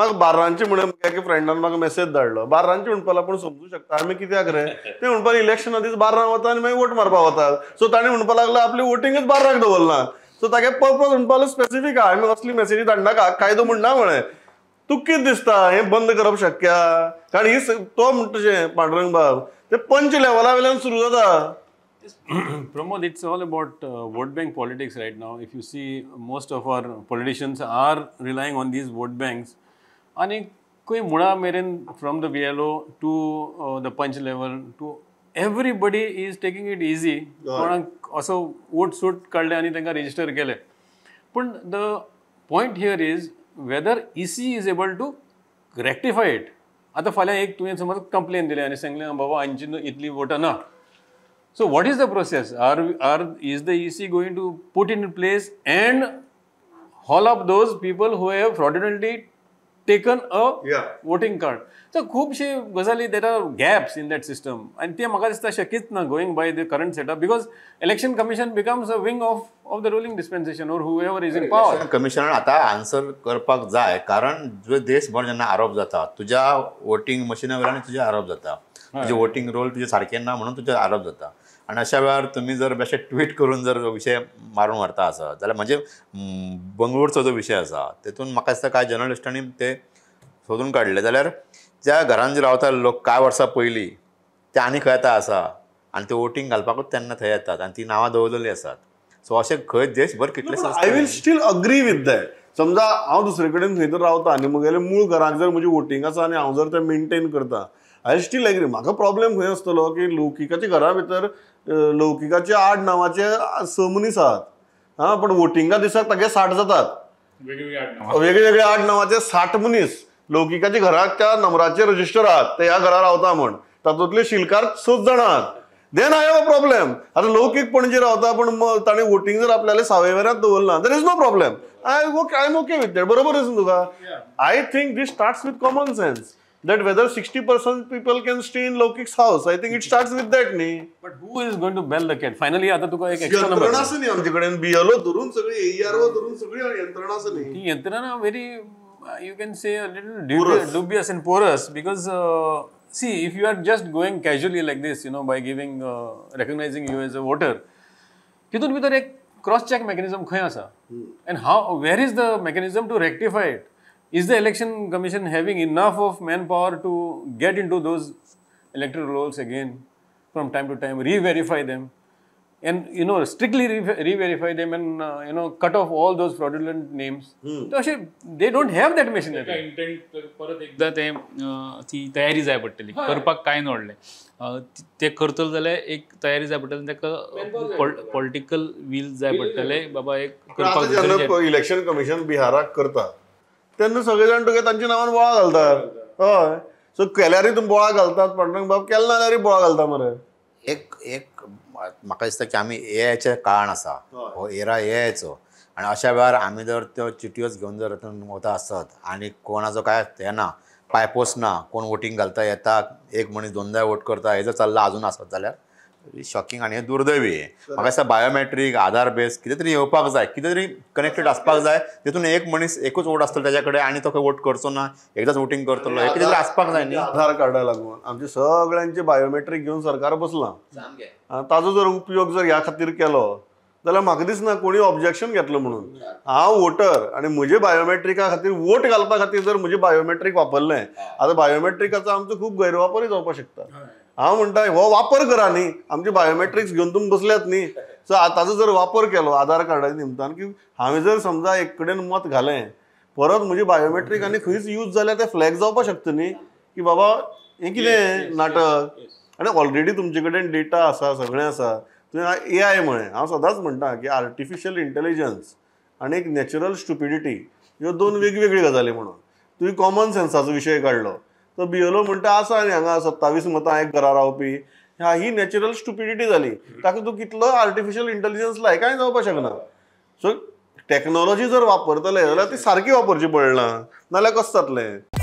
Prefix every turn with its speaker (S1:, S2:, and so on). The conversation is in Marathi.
S1: म्हाका बारांची म्हणून एका फ्रेंडान म्हाका मेसेज धाडलो, बारांची म्हणपाक लागून समजू शकता आमी कित्याक रे, ते म्हणपाक इलेक्शना दीस बारां वता आनी मागीर वोट मारपाक वतात. सो ताणें म्हणपाक लागलो आपली वोटिंगच बारांक दवरला. सो तागे पर्पज म्हणपाक स्पेसिफीक आहा, आमी असली मेसेजी धाडनाका, कायदो म्हणना म्हणे. तुका कितें दिसता हें बंद करप शक्य आहा? कारण ही तो म्हणटा पांडुरंग बाब ते पंच लेवला वयल्यान सुरू जाता.
S2: Pramod, it's all about vote bank politics right now. If you see, most of our politicians are relying on these vote banks. आणि कोई मुळा मेरेन from the BLO to the punch level to everybody is taking it easy. कोणाक असो वोट सूट काडले आनी तांकां register केले. पण the point here is whether EC is able to rectify it. आता फाल्यां एक तुवें समज कंप्लेन दिली आनी सांगलें बाबा हांची इतली वोटां ना. So what is the process? Is the EC going to put in place and haul up those people who have fraudulently taken a voting card? So खूबशे गजाली, there are gaps in that system, and ते म्हाका दिसता शक्यच ना going by the current setup, because election commission becomes a wing of the ruling dispensation or whoever is in power.
S3: election commission आता आन्सर करपाक जाय, कारण तुजो देशभर जेन्ना आरोप जाता तुज्या वोटिंग मशिना वयल्यान तुजे आरोप जाता, तुजे वोटिंग रोल तुजे सारके ना म्हणून तुजे आरोप जाता. आणि अशा वेळार तुम्ही जर बेश्टे ट्वीट करून जर विषय मारून व्हरता आसा जाल्यार म्हणजे बंगळूरचो जो विशय आसा तेतून म्हाका दिसता कांय जर्नलिस्टांनी ते सोदून काडले, जाल्यार ज्या घरान जे रावता लोक कांय वर्सां पयलीं ते आनी खंय येता आसा आनी ते वोटींग घालपाकूच तेन्ना थंय येतात आनी ती नांवां दवरलेली आसात. सो अशें खंय देशभर कितले
S1: I will still agree with that. समजा हांव दुसरे कडेन खंय तर रावता आनी म्हगेले मूळ घराक जर म्हजी वोटींग आसा आनी हांव जर तें मेंटेन करता, आय स्टील एग्री. म्हाका प्रॉब्लेम खंय आसतलो की लौकिकाच्या घरा भितर लौकिकाचे 8 नांवाचे 6 मनीस आहात, हा, पण वोटिंगा दिसाक तागे 60 जातात, वेगवेगळे 8 नांवाचे 60 मनीस लौकिकाच्या घराक त्या नंबराचे रजिस्टर आहात, ते ह्या घरा रावता म्हण, तातूंतले शिलकार 6 जाण आहात. Then I have a problem. आता लौकीक पणजे रावता पण ताणें वोटिंग जर आपल्याला सावयवेऱ्यांत दवरला, there is no problem. I am okay with that. बरोबर आसा तुका. I think this starts with common sense. That whether 60% people can stay in Laukik's house, I think it starts with that, न्ही.
S2: But who is going to bell the cat? Finally, आता तुका एक extra number.
S1: यंत्रणा आसा न्ही आमचे कडेन, BLO धरून सगळी AERO धरून सगळी यंत्रणा आसा न्ही.
S2: ती यंत्रणा very, you can say a little dubious and porous, because see, if you are just going casually like this, you know, by giving recognizing you as a voter, तितून भितर एक cross check mechanism खंय आसा, and where is the mechanism to rectify it? Is the election commission having enough of manpower to get into those electoral rolls again from time to time, re-verify them, and strictly re-verify them, and cut off all those fraudulent names? So they don't have that machinery.
S4: Intent परत एकदा ते ती तयारी जाय पडटली करपाक. काय नडले ते करतलो जाल्यार एक तयारी जाय पडटली, ताका पॉलिटिकल वील जाय पडटले. बाबा एक करपाक
S1: इलेक्शन कमिशन बिहाराक करता तेन्ना सगळे जाण तुगे तांच्या नांवान बोळा घालतात. हय, सो केल्यारूय तुमी बोळा घालतात, पांडुरंग बाब केले नाल्यारूय बोळा घालता मरे.
S3: एक म्हाका दिसता की आमी एआयचे काळान आसा, हो एरा एआयचो, आनी अशा वेळार आमी जर त्यो चिटयोच घेवन जर वता आसत आनी कोणाचो काय हें ना, पायपोस्ट ना, कोण वोटींग घालता येता, एक मनीस 2दा वोट करता, हेजो चल्ला अजून आसत जाल्यार शॉकिंग आनी हें दुर्दैवी. म्हाका दिसता बायोमेट्रीक आधार बेस कितें तरी येवपाक जाय, कितें तरी कनेक्टेड आसपाक जाय, तितून एक मनीस एकूच वोट आसतलो त्याच्या कडेन आनी तो वोट करचो ना, एकदाच वोटींग करतलो, हे कितें तरी आसपाक जाय न्ही.
S1: आधार कार्डा लागून आमचे सगळ्यांचे बायोमेट्रीक घेवन सरकार बसलां. ताजो जर उपयोग जर ह्या खातीर केलो जाल्यार म्हाका दिसना कोणी ऑब्जेक्शन घेतलो म्हणून. हांव वोटर आनी म्हजे बायोमेट्रिका खातीर वोट घालपा खातीर जर म्हजें बायोमेट्रीक वापरलें, आतां बायोमेट्रिकाचो आमचो खूब गैरवापरूय जावपाक शकता. हांव म्हणटा हो वापर करा न्ही, आमचे बायोमेट्रिक्स घेवन तुमी बसल्यात न्ही. सो ताजो जर वापर केलो आधार कार्डाच्या निमतान, की हांवें जर समजा एक कडेन मत घालें, परत म्हजे बायोमेट्रीक आनी खंयच यूज जाल्यार ते फ्लॅग जावपाक शकता न्ही, की बाबा हें कितें नाटक. आनी ऑलरेडी तुमचे कडेन डेटा आसा, सगळें आसा. तुवें AI म्हळें, हांव सदांच म्हणटा की आर्टिफिशियल इंटेलिजन्स आनी एक नॅचरल स्टुपिडिटी ह्यो 2 वेगवेगळ्यो गजाली म्हणून. तुवें कॉमन सेन्साचो विशय काडलो, तो BLO म्हणटा आसा आनी हांगा 27 मतां एक घरा रावपी, ही नॅचरल स्टुपिडिटी जाली. ताका तूं कितलो आर्टिफिशियल इंटेलिजन्स लाय कांय जावपाक शकना. सो टॅक्नॉलॉजी जर वापरतले जाल्यार ती सारकी वापरची पडना, नाल्यार कशें जातलें.